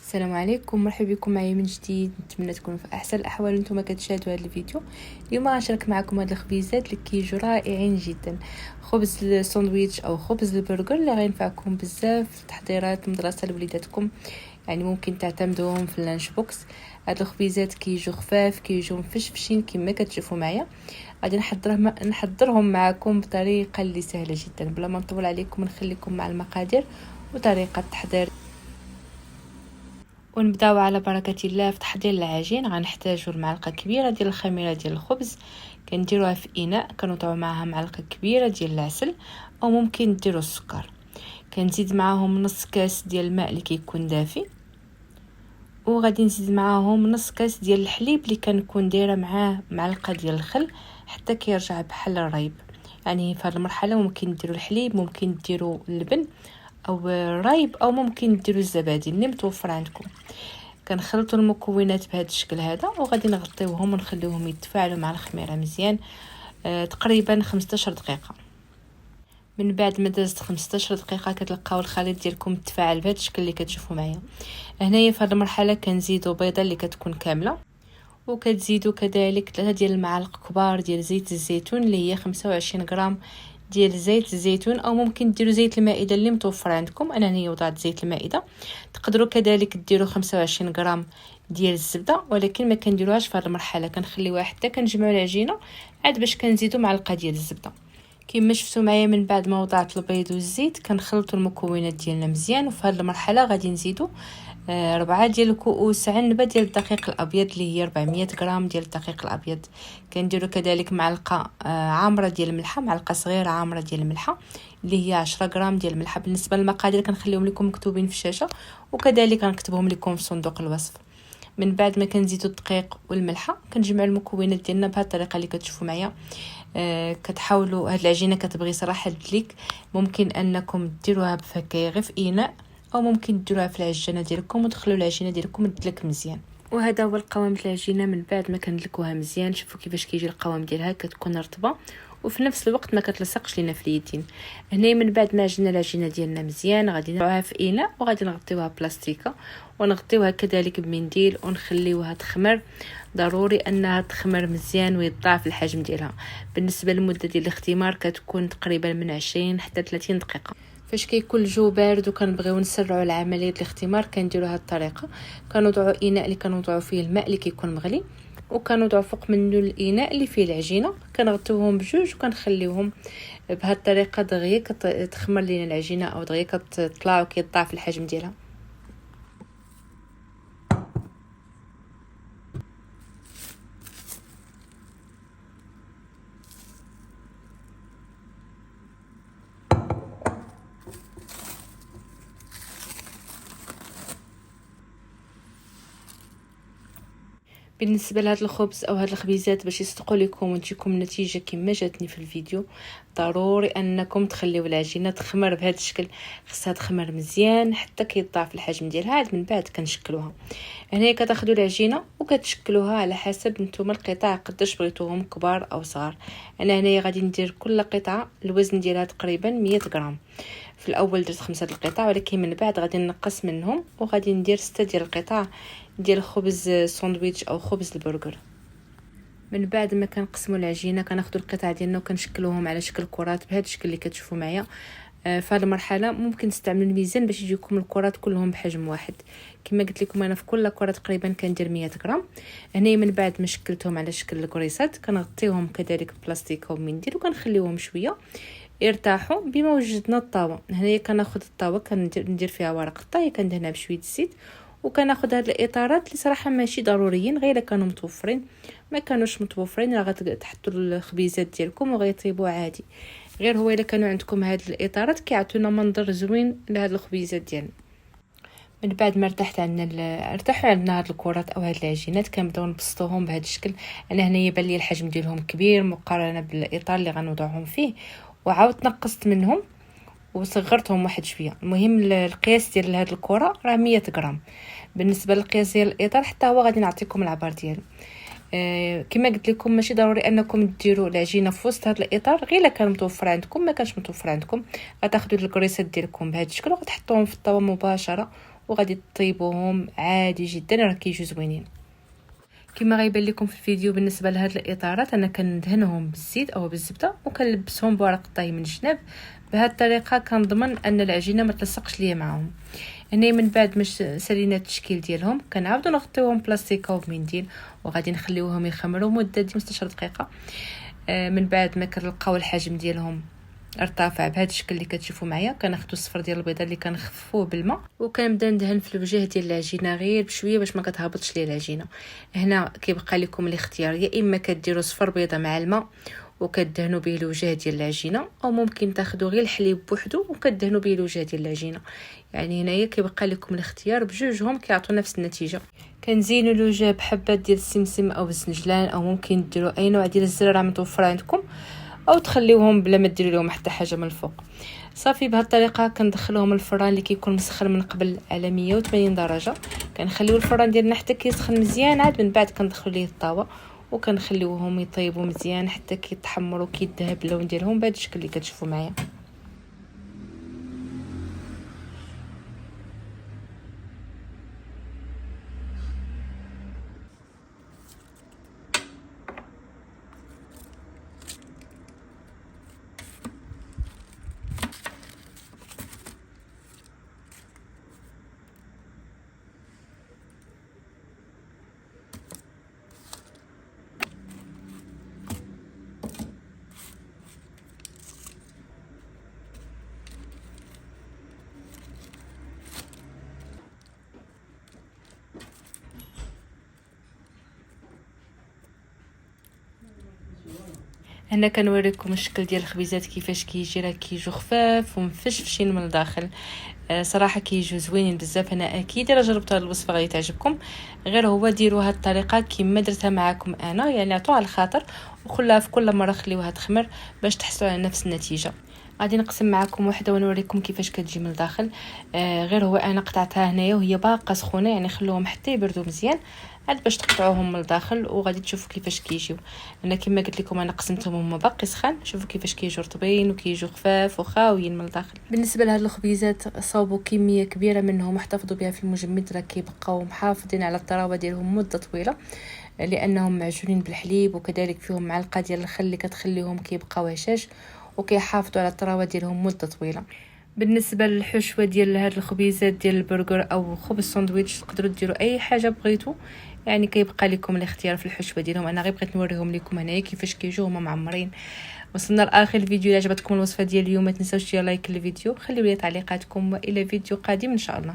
السلام عليكم، مرحبا بكم معايا من جديد. نتمنى تكونوا في احسن الاحوال وانتم كتشاهدوا هذا الفيديو. اليوم غنشارك معكم هاد الخبيزات اللي كيجوا رائعين جدا. خبز الساندويتش او خبز البرجر اللي غينفعكم بزاف في تحضيرات المدرسه لوليداتكم، يعني ممكن تعتمدوهم في اللانش بوكس. هاد الخبيزات كيجوا خفاف، كيجوا مفشفشين كما كتشوفوا معايا. غادي نحضرهم معكم بطريقه اللي سهله جدا. بلا ما نطول عليكم نخليكم مع المقادير وطريقه التحضير. ونبداو على بركه الله في تحضير العجين. غنحتاجوا المعلقه كبيره ديال الخميره ديال الخبز، كنديروها في اناء، كنوضعوا معها معلقه كبيره ديال العسل او ممكن ديروا السكر. كنزيد معاهم نص كاس ديال الماء اللي كيكون دافي، وغادي نزيد معاهم نص كاس ديال الحليب اللي كنكون دايره معاه معلقه ديال الخل حتى كيرجع بحال الريب. يعني في هذه المرحله ممكن ديروا الحليب، ممكن ديروا اللبن او الرايب، او ممكن ديروا الزبادي اللي متوفر عندكم. كنخلطوا المكونات بهذا الشكل هذا، وغادي نغطيوهم ونخليوهم يتفاعلوا مع الخميره مزيان تقريبا 15 دقيقه. من بعد ما دازت 15 دقيقه كتلقاو الخليط ديالكم تفاعل بهذا الشكل اللي كتشوفوا معايا. هنايا في هذه المرحله كنزيدوا بيضه اللي كتكون كامله، وكتزيدوا كذلك 3 ديال المعالق كبار ديال زيت الزيتون اللي هي 25 غرام ديال زيت الزيتون، او ممكن ديروا زيت المائده اللي متوفر عندكم. انا هني وضعت زيت المائده. تقدروا كذلك ديروا 25 غرام ديال الزبده، ولكن ما كنديروهاش في هذه المرحله، كنخليوها حتى كنجمعوا العجينه عاد باش كنزيدوا معلقه ديال الزبده. كما شفتوا معايا من بعد ما وضعت البيض والزيت كنخلطوا المكونات ديالنا مزيان. وفي هذه المرحله غادي نزيدوا 4 ديال الكؤوس عنبه ديال الدقيق الابيض اللي هي 400 غرام ديال الدقيق الابيض. كنديروا كذلك معلقه عامره ديال الملحه، معلقه صغيره عامره ديال الملحه اللي هي 10 غرام ديال الملحه. بالنسبه للمقادير كنخليهم لكم مكتوبين في الشاشه، وكذلك غنكتبهم لكم في صندوق الوصف. من بعد ما كنزيدوا الدقيق والملحه كنجمعوا المكونات ديالنا بهذه الطريقه اللي كتشوفوا معايا. كتحاولوا هاد العجينه كتبغي صراحه تدليك، ممكن انكم ديروها بفكايه غير في اناء، او ممكن ديروها في العجانه ديالكم وتخلوا العجينه ديالكم تدلك مزيان. وهذا هو القوام ديال العجينه من بعد ما كندلكوها مزيان. شوفوا كيفاش كيجي القوام ديالها، كتكون رطبه وفي نفس الوقت ما كتلصقش لينا في اليدين. هنا من بعد ما عجنا العجينه ديالنا مزيان غادي نضعوها في اناء، وغادي نغطيوها بلاستيكه ونغطيوها كذلك بمنديل ونخليوها تخمر. ضروري انها تخمر مزيان ويضاعف الحجم ديالها. بالنسبه للمده ديال الاختمار كتكون تقريبا من 20 حتى 30 دقيقه. فاش كيكون الجو بارد وكنبغيو نسرعوا العمليه الاختمار كنديروا هذه الطريقه. كنوضعوا اناء اللي كنوضعوا فيه الماء اللي كيكون مغلي، وكنوضعوا فوق منه الاناء اللي فيه العجينه، كنغطيوهم بجوج وكنخليوهم بهذه الطريقه دغيا تخمر لينا العجينه، او دغيا كتطلع وكيضاعف الحجم ديالها. بالنسبه لهذا الخبز او هذه الخبيزات باش يصدقوا لكم وتجيكم النتيجه كما جاتني في الفيديو، ضروري انكم تخليو العجينه تخمر بهذا الشكل. خصها تخمر مزيان حتى كيضاعف الحجم ديالها. عاد من بعد كنشكلوها. هنا كتاخذوا العجينه وكتشكلوها على حسب نتوما القطع قداش بغيتوهم، كبار او صغار. انا هنايا غادي ندير كل قطعه الوزن ديالها تقريبا 100 غرام. في الاول درت 5 القطع، ولكن من بعد غادي نقص منهم وغادي ندير 6 ديال القطع ديال خبز ساندويتش او خبز البرجر. من بعد ما كنقسموا العجينه كناخذوا القطع ديالنا وكنشكلوهم على شكل كرات بهذا الشكل اللي كتشوفوا معايا. في هذه المرحله ممكن تستعملوا الميزان باش يجيكم الكرات كلهم بحجم واحد. كما قلت لكم انا في كل كره تقريبا كندير 100 غرام. هنا من بعد ما شكلتهم على شكل الكريسات كنغطيهم كذلك بلاستيك او منديل وكنخليوهم شويه يرتاحوا بما وجدنا الطاوه. هنايا كناخذ الطاوه كندير فيها ورق الطاي، كندهنها بشويه الزيت، وكناخذ هاد الاطارات اللي صراحه ماشي ضروريين، غير كانوا متوفرين. ما كانوش متوفرين راه غتحطوا الخبيزات ديالكم وغيطيبوا عادي. غير هو الا كانوا عندكم هاد الاطارات كيعطيونا منظر زوين لهاد الخبيزات ديالنا. من بعد ما ارتاحوا عندنا هاد الكرات او هاد العجينات كنبداو نبسطوهم بهذا الشكل. انا هنايا بان لي الحجم ديالهم كبير مقارنه بالاطار اللي غنوضعهم فيه، وعاودت نقصت منهم وصغرتهم واحد شويه. المهم القياس ديال هاد الكره راه 100 غرام. بالنسبه للقياس ديال الاطار حتى هو غادي نعطيكم العبار ديالو. كما قلت لكم ماشي ضروري انكم ديروا العجينه في وسط هذا الاطار، غير الا كان متوفر عندكم. ما كانش متوفر عندكم غتاخذوا الكريسات ديالكم بهذا الشكل وغتحطوهم في الطاوه مباشره وغادي تطيبوهم عادي جدا، راه كيجيو زوينين. كما غيبان لكم في الفيديو بالنسبه لهاد الاطارات انا كندهنهم بالزيت او بالزبده وكنلبسهم بورق الطهي من الجناب. بهذه الطريقه كنضمن ان العجينه ما تلصقش ليا معاهم. هنا من بعد ما سالينا التشكيل ديالهم كنعاودو نغطيوهم بلاستيكه وبمنديل وغادي نخليوهم يخمروا مده 15 دقيقه. من بعد ما كنلقاو الحجم ديالهم ارتفع بهذا الشكل اللي كتشوفوا معايا، كناخذوا الصفر ديال البيضه اللي كنخففوه بالماء وكنبدا ندهن في الوجه ديال العجينه غير بشويه باش ما كتهبطش ليه العجينه. هنا كيبقى لكم الاختيار، يا اما كديروا صفر بيضه مع الماء وكدهنوا به الوجه ديال العجينه، او ممكن تاخذوا غير الحليب بوحدو وكدهنوا به الوجه ديال العجينه. يعني هنايا كيبقى لكم الاختيار، بجوجهم كيعطوا نفس النتيجه. كنزينوا الوجه بحبات ديال السمسم او بالسنجلان، او ممكن ديروا اي نوع ديال الزراره متوفره عندكم، او تخليوهم بلا ما ديروا لهم حتى حاجه من الفوق. صافي بهذه الطريقه كندخلوهم الفران اللي كيكون مسخن من قبل على 180 درجه. كنخليو الفران ديالنا حتى كيسخن مزيان، عاد من بعد كندخلوا ليه الطاوه وكنخليوهم يطيبوا مزيان حتى كيتحمروا كيذهب اللون ديالهم بهذا الشكل اللي كتشوفوا معايا. هنا كنوريكم الشكل ديال الخبيزات كيفاش كيجي، راه كيجيو خفاف ومفشفشين من الداخل. صراحه كيجيو زوينين بزاف. انا اكيد الا جربتوا هذه الوصفه غادي تعجبكم. غير هو ديروا هذه الطريقه كما درتها معكم انا، يعني عطوها على الخاطر وخلاها في كل مره خليوها تخمر باش تحصلوا على نفس النتيجه. غادي نقسم معكم وحده ونوريكم كيفاش كتجي من الداخل. غير هو انا قطعتها هنايا وهي باقه سخونه، يعني خلوهم حتى يبردوا مزيان عاد باش تقطعوهم من الداخل وغادي تشوفوا كيفاش كيجيو. انا كما قلت لكم انا قسمتهم هما باقي سخان، شوفوا كيفاش كيجيو رطبين وكيجيو خفاف وخاويين من الداخل. بالنسبه لهاد الخبيزات صاوبوا كميه كبيره منهم واحتفظوا بها في المجمد، راه كيبقاو محافظين على الطراوه ديالهم مده طويله لانهم معجونين بالحليب، وكذلك فيهم معلقه ديال الخل اللي كتخليهم كيبقاو هشاش وكيحافظوا على الطراوه ديالهم مده طويله. بالنسبه للحشوه ديال هاد الخبيزات ديال البرجر او خبز ساندويتش تقدروا ديروا اي حاجه بغيتوا، يعني كيبقى لكم الاختيار في الحشوه ديالهم. انا غير بغيت نوريهم لكم هنايا كيفاش كيجيو هما معمرين. وصلنا لاخر الفيديو. الا عجبتكم الوصفه ديال اليوم ما تنساوش دير لايك للفيديو، خليوا لي تعليقاتكم والى فيديو قادم ان شاء الله.